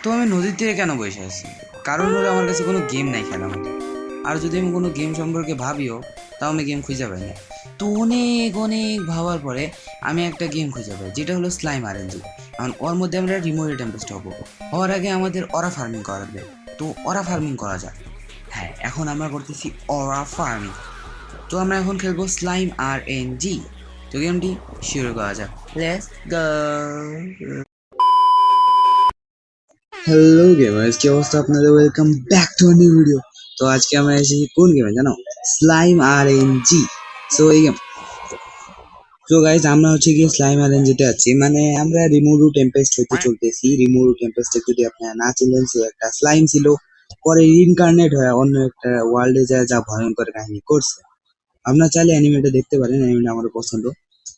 তো আমি নদীর তীরে কেন বসে আছি? কারণ হলো আমার কাছে কোনো গেম নাই খেলার মতো। আর যদি আমি কোনো গেম সম্পর্কে ভাবিও, তাও আমি গেম খুঁজে পাই না। তো অনেক অনেক ভাবার পরে আমি একটা গেম খুঁজে পাই, যেটা হলো স্লাইম আরএনজি। কারণ ওর মধ্যে আমরা রিমোট টেম্পেস্ট হবো। হওয়ার আগে আমাদের অরা ফার্মিং করাবে। তো অরা ফার্মিং করা যাক। হ্যাঁ, এখন আমরা করতেছি অরা ফার্মিং। তো আমরা এখন খেলবো স্লাইম আরএনজি। তো গেমটি শুরু করা যাক। Let's go. হ্যালো গেমার্স, কি অবস্থা আপনাদের? Welcome back to new video. তো আজকে আমরা এসেছি কোন গেমে জানো? Slime RNG. সো এই গেম, তো গাইজ আমরা হচ্ছে গিয়ে স্লাইম আরএনজিতে আছি, মানে আমরা রিমুরু টেম্পেস্ট হইতে চলতেছি। রিমুরু টেম্পেস্টে যদি আপনারা না চিনলেন, সে একটা স্লাইম ছিল, পরে ইনকার্নেট হয়ে অন্য একটা ওয়ার্ল্ডে যায়, যা ভয়ঙ্কর কাহিনী করছে। আপনারা চাইলে অ্যানিমেটা দেখতে পারেন, অ্যানিমেটা আমার পছন্দ।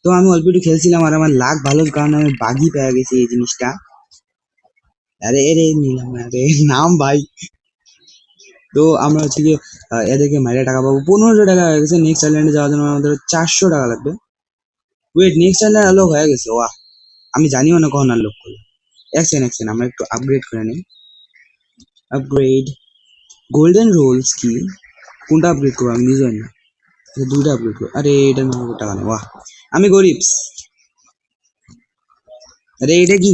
তো আমি অল্প একটু খেলছিলাম আর আমার লাক ভালোর কারণে আমি বাগি পেয়ে গেছি এই জিনিসটা। আরে এরে নিলাম, আরে নাম ভাই। তো আমরা হচ্ছে গিয়ে এদেরকে মাইরে টাকা পাবো। 1500 টাকা হয়ে গেছে। নেক্সট আইল্যান্ডে যাওয়ার জন্য আমাদের 400 টাকা লাগবে। ওয়েট, নেক্সট আইল্যান্ড আনলক হয়ে গেছে? ওয়াহ, আমি জানিও না কখন আনলক করলাম। এক সেকেন্ড আমরা একটু আপগ্রেড করে নিই। আপগ্রেড, গোল্ডেন রোলস কি? কোনটা আপগ্রেড করবো আমি নিজে জানি না। দুইটা আপগ্রেড করবো। আরে এটার মধ্যে টাকা নেই। ওয়াহ, আমি গরিব। আরে এটা কি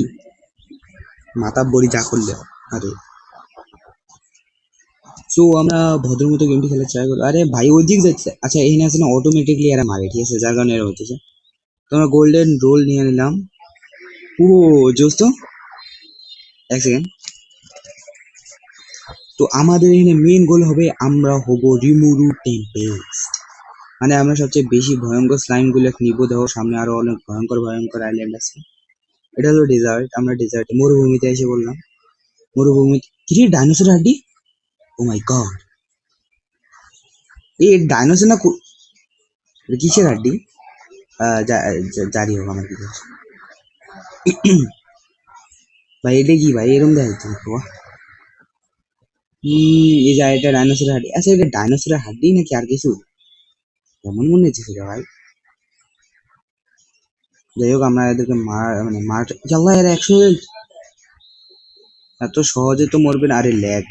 মাথা বড়ি যা করলে। আরে, সো আমরা ভদ্র মতো গেমটি খেলে ট্রাই করবো। আরে ভাই ওই দিক যাচ্ছে। আচ্ছা, এখানে আছে না, অটোমেটিকলি এরা মারে, ঠিক আছে, যার কারণে এরা হচ্ছে। তো আমরা গোল্ডেন রোল নিয়ে নিলাম। ও জোস তো। এক সেকেন্ড। তো আমাদের এখানে মেন গোল হবে, আমরা হব রিমুরু টেম্পেস্ট। মানে আমরা সবচেয়ে বেশি ভয়ঙ্কর স্লাইম গুলো নিবো। দেখো সামনে আরো অনেক ভয়ঙ্কর ভয়ঙ্কর আইল্যান্ড আছে। এটা হলো ডেজার্ট, আমরা ডেজার্টে মরুভূমিতে এসে বললাম। মরুভূমি কি রে, ডাইনোসর হাড্ডি? ও মাই গড, এই ডাইনোসর না এটা কিসের হাড্ডি? জারি হোক আমার কি বলছে। ভাই এটা কি ভাই, এরকম দেখা যাচ্ছে নাকি? বাহ। এই যে এটা ডাইনোসরের হাড্ডি। আচ্ছা, এটা ডাইনোসরের হাড্ডি নাকি আর কিছু? কেমন মনে হচ্ছে সেটা ভাই। যাই হোক, আমরা এদেরকে মার জাল্লা, এর 100 health। এত সহজে তো মরবে না। আরে ল্যাগ।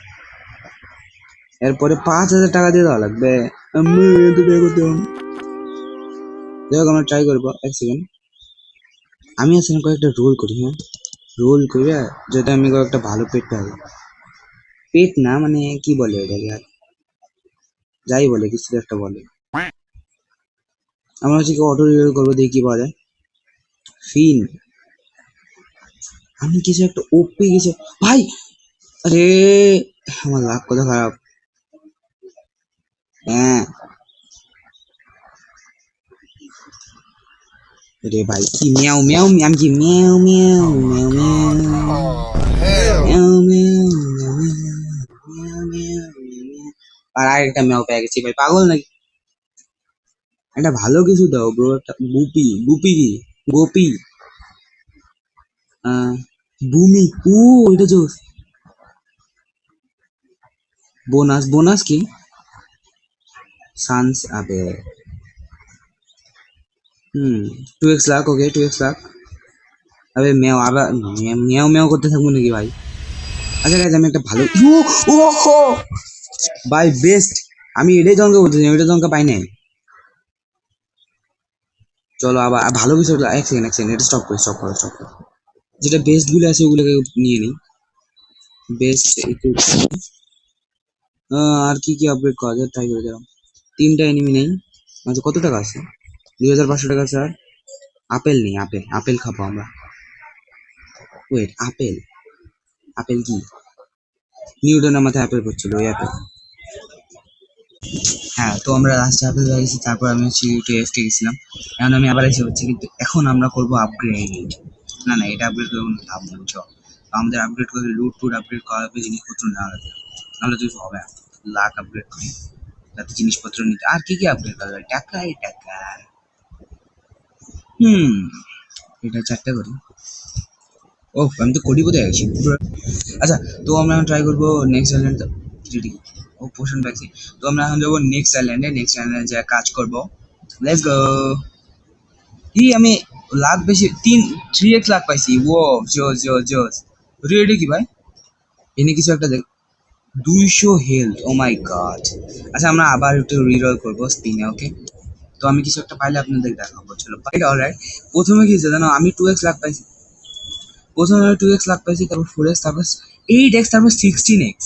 এরপরে 5000 টাকা দিয়ে দেওয়া লাগবে। আমি এত টাকা করতে পারবো না। যাই হোক, আমরা ট্রাই করবো। এক সেকেন্ড, আমি আসলে কয়েকটা রোল করি। হ্যাঁ, রোল করে যাতে আমি কয়েকটা ভালো পেট পাই। পেট না, মানে কি বলে এটাকে আর, যাই বলে কিছু তো একটা বলে। আমরা হচ্ছে কি অটো রিরোল করবো, দেখি কি পাওয়া যায়। ফিন, আমি কিছু একটা ওপি কিছু ভাই। আরে আমার লাভ কত খারাপ। হ্যাঁ, রে ভাই কি মিয়াও মিয়াও, আমি কি মিয়াও মিয়াও মিয়াও মিয়াও মিয়াও মিয়াও মিয়াও মিয়াও মিয়াও। আর আরেকটা মেয়াও পেয়ে গেছি ভাই, পাগল নাকি? একটা ভালো কিছু দাও ব্রো, একটা গুপি। গুপি কি? গোপি। আহ ভূমি। ও, এটা জোস। বোনাস, বোনাস কি? সানস আবে। হুম, 2x লাখ, ওকে 2x লাখ। আবে মেয়াও আবার মেয়াও মেয়াও করতে থাকবো নাকি ভাই? আচ্ছা গাইজ, আমি একটা ভালো ও হো ভাই বেস্ট। আমি এটাই জনকে বলতেছি, এটা জনকে পাই নাই। চলো আবার ভালো কিছু। এক সেকেন্ড এটা স্টপ করি, স্টপ করো। যেটা বেস্ট গুলো আছে ওগুলোকে নিয়ে নিই। বেস্ট একটু। আর কি কি আপগ্রেড করা যায় ট্রাই করে দিলাম। 3টা এনিমি নেই। আচ্ছা, কত টাকা আছে? 2500 টাকা স্যার। আপেল নেই, আপেল আপেল খাবো আমরা। ওয়েট, আপেল, আপেল কি? নিউটনের মাথায় আপেল পড়ছিল, ওই আপেল। হ্যাঁ, তো আমরা লাস্টে আপেল হয়ে গেছি। তারপর আমি হচ্ছে একটু এফকে গেছিলাম। এখন আমি আবার এসে হচ্ছে, কিন্তু এখন আমরা করবো আপগ্রেড। না না, এটা আপগ্রেড করবো না, তা বুঝছো। আমাদের আপগ্রেড করলে লুট টুট আপগ্রেড করা লাগবে, জিনিসপত্র নেওয়া লাগবে, নাহলে কিছু হবে না। লাখ আপগ্রেড করি, যাতে জিনিসপত্র নিতে। আর কি কি আপগ্রেড করা যায়? টাকাই টাকা। হুম, এটা 4টা করি। ও, আমি তো কোটিপতি হয়ে গেছি। আচ্ছা, তো আমরা এখন ট্রাই করবো নেক্সট আইল্যান্ড। ও পোষণ পাইছি। তো আমরা এখন যাবো নেক্সট আইল্যান্ডে। নেক্সট আইল্যান্ডে যা কাজ করবো। Let's go. আমি লাখ বেশি 3x লাখ পাইছি। ও জোস জোস জোস। রেডি কি ভাই? এনে কিছু একটা দেখ, 200 হেলথ, ও মাই গড। আচ্ছা আমরা আবার একটু রিরোল করবো স্পিনে, ওকে? তো আমি কিছু একটা পাইলে আপনাদের দেখাবো, চলো অলরাইট। প্রথমে কি হয়েছে জানো, আমি 2x লাখ পাইছি। প্রথমে আমি 2x লাখ পাইছি, তারপর 4x, তারপর 8x, তারপর 16x।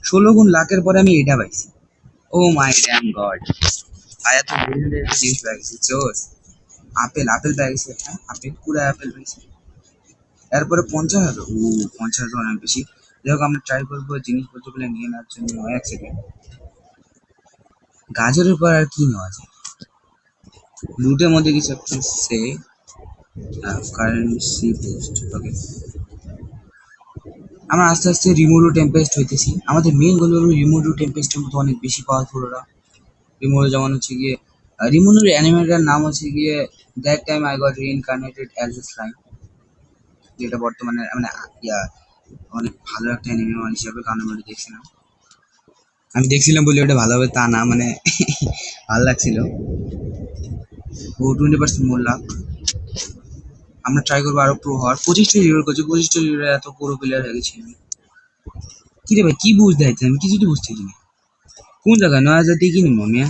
16 গুণ লাখের পরে আমি এটা পাইছি। ও মাই ড্যাম গড, আর এত বড় একটা জিনিস পেয়ে গেছি, চোস। আপেল, আপেল পেয়ে গেছে, হ্যাঁ আপেল, পুরো আপেল পেয়েছি। এরপরে 50,000, 50,000 অনেক বেশি। যাই হোক আমরা ট্রাই করবো জিনিসপত্রগুলো নিয়ে নেওয়ার জন্য। এক সেকেন্ড, গাজরের পর আর কি নেওয়া যায়? লুটের মধ্যে কিছু একটা সে কারেন্সি বুস্ট, ওকে। আমরা আস্তে আস্তে রিমোরো টেম্পেস্ট হইতেছি। আমাদের মেইন গোল হলো রিমোরো টেম্পেস্টের মতো অনেক বেশি পাওয়ারফুল ওরা। রিমোরো যেমন হচ্ছে গিয়ে, রিমোরোর অ্যানিমেটার নাম হচ্ছে গিয়ে that time I got reincarnated as a slime, যেটা বর্তমানে মানে ইয়া অনেক ভালো একটা অ্যানিমে হিসাবে, কারণ আমি ওটা দেখছিলাম। আমি দেখছিলাম বলে ওটা ভালো হবে তা না, মানে ভালো লাগছিল। ও 20% মোর লাখ। আমরা ট্রাই করবো আরো প্রো হওয়ার। 25টা রিরোল করছি, 25টা রিরোলে এত পুরো প্লেয়ার হয়ে গেছি আমি। কি রে ভাই, কি বুঝ দেখাচ্ছে? আমি কিছুই তো বুঝতেছি না। কোন জায়গায় 9,000 দিয়ে কি নিবো মিয়া?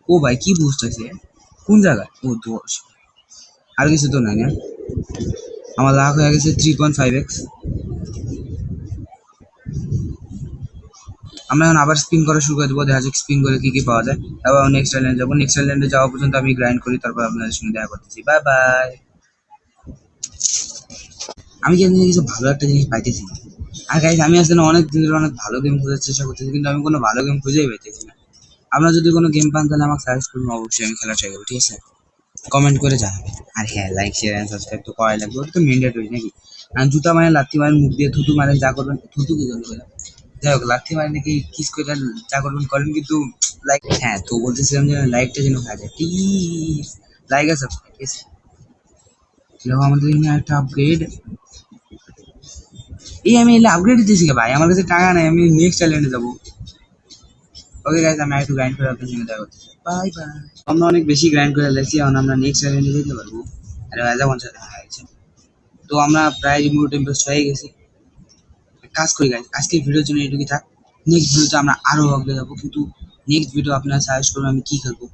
ও ভাই কি বুঝতেছে? কোন জায়গায়? ও 10, আর কিছু তো নাই না? আমার লাখ হয়ে গেছে 3.5x। আমরা এখন আবার স্পিন করা শুরু করে দেবো, দেখা যাক স্পিন করে কি কি পাওয়া যায়। তারপর নেক্সট আইল্যান্ড যাবো। নেক্সট আইল্যান্ডে যাওয়া পর্যন্ত আমি গ্রাইন্ড করি, তারপর আপনাদের সঙ্গে দেখা করতেছি। Bye bye. আমি জানি না কিছু ভালো একটা জিনিস পাইতেছি না। আর গাইস আমি আসলে অনেক দিন ধরে অনেক ভালো গেম খোঁজার চেষ্টা করতেছি, কিন্তু আমি কোনো ভালো গেম খুঁজেই পাইতেছি না। আপনারা যদি কোনো গেম পান তাহলে আমাকে সাজেস্ট করুন, অবশ্যই আমি খেলা ট্রাই করবো, ঠিক আছে? কমেন্ট করে জানাবেন। আর হ্যাঁ, লাইক শেয়ার এন্ড সাবস্ক্রাইব তো করাই লাগবে, ওটা তো ম্যান্ডেটরি নাকি? আর জুতা মারেন, লাথি মারেন, মুখ দিয়ে থুতু মারেন, যা করবেন, থুতু কি জন্য করে? যাই হোক, লাথি মারেন নাকি কিস করে যা করবেন করেন, কিন্তু লাইক, হ্যাঁ তো বলতেছিলাম যে লাইকটা যেন খাওয়া যায়, প্লিজ লাইক আর সাবস্ক্রাইব, ঠিক আছে? দেখো আমাদের এখানে একটা আপগ্রেড। এই আমি এলে আপগ্রেড দিতেছি ভাই, আমার কাছে টাকা নাই, আমি নেক্সট চ্যালেঞ্জে যাবো। ওকে গাইস, আমি একটু গ্রাইন্ড করে আপনার সঙ্গে দেখা করতেছি। Bye bye. আমরা অনেক বেশি গ্রাইন্ড করে লাগছি, এখন আমরা নেক্সট চ্যালেঞ্জে যেতে পারবো। আরে রাজা 50 হয়ে গেছে। তো আমরা প্রায় রিমোট টেম্পেস্ট হয়ে গেছি। কাজ করি গাইস, আজকের ভিডিওর জন্য এটুকুই থাক। নেক্সট ভিডিওতে আমরা আরো আগে যাবো, কিন্তু নেক্সট ভিডিও আপনারা সাজেস্ট করবেন আমি কি খেলবো।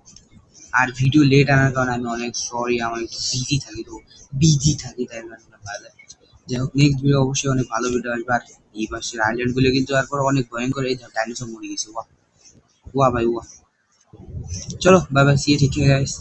আর ভিডিও লেট আনার কারণে আমি অনেক সরি, আমার একটু বিজি থাকি তাই জন্য ভালো। যাই হোক, নেক্সট ভিডিও অবশ্যই অনেক ভালো ভিডিও আসবে। আর এই পাশের আইল্যান্ড গুলো কিন্তু তারপর অনেক ভয়ঙ্কর, এই ডাইনোসর মরে গেছে, ওয়া ওয়া ভাই ওয়া। চলো bye bye, see you, take care guys.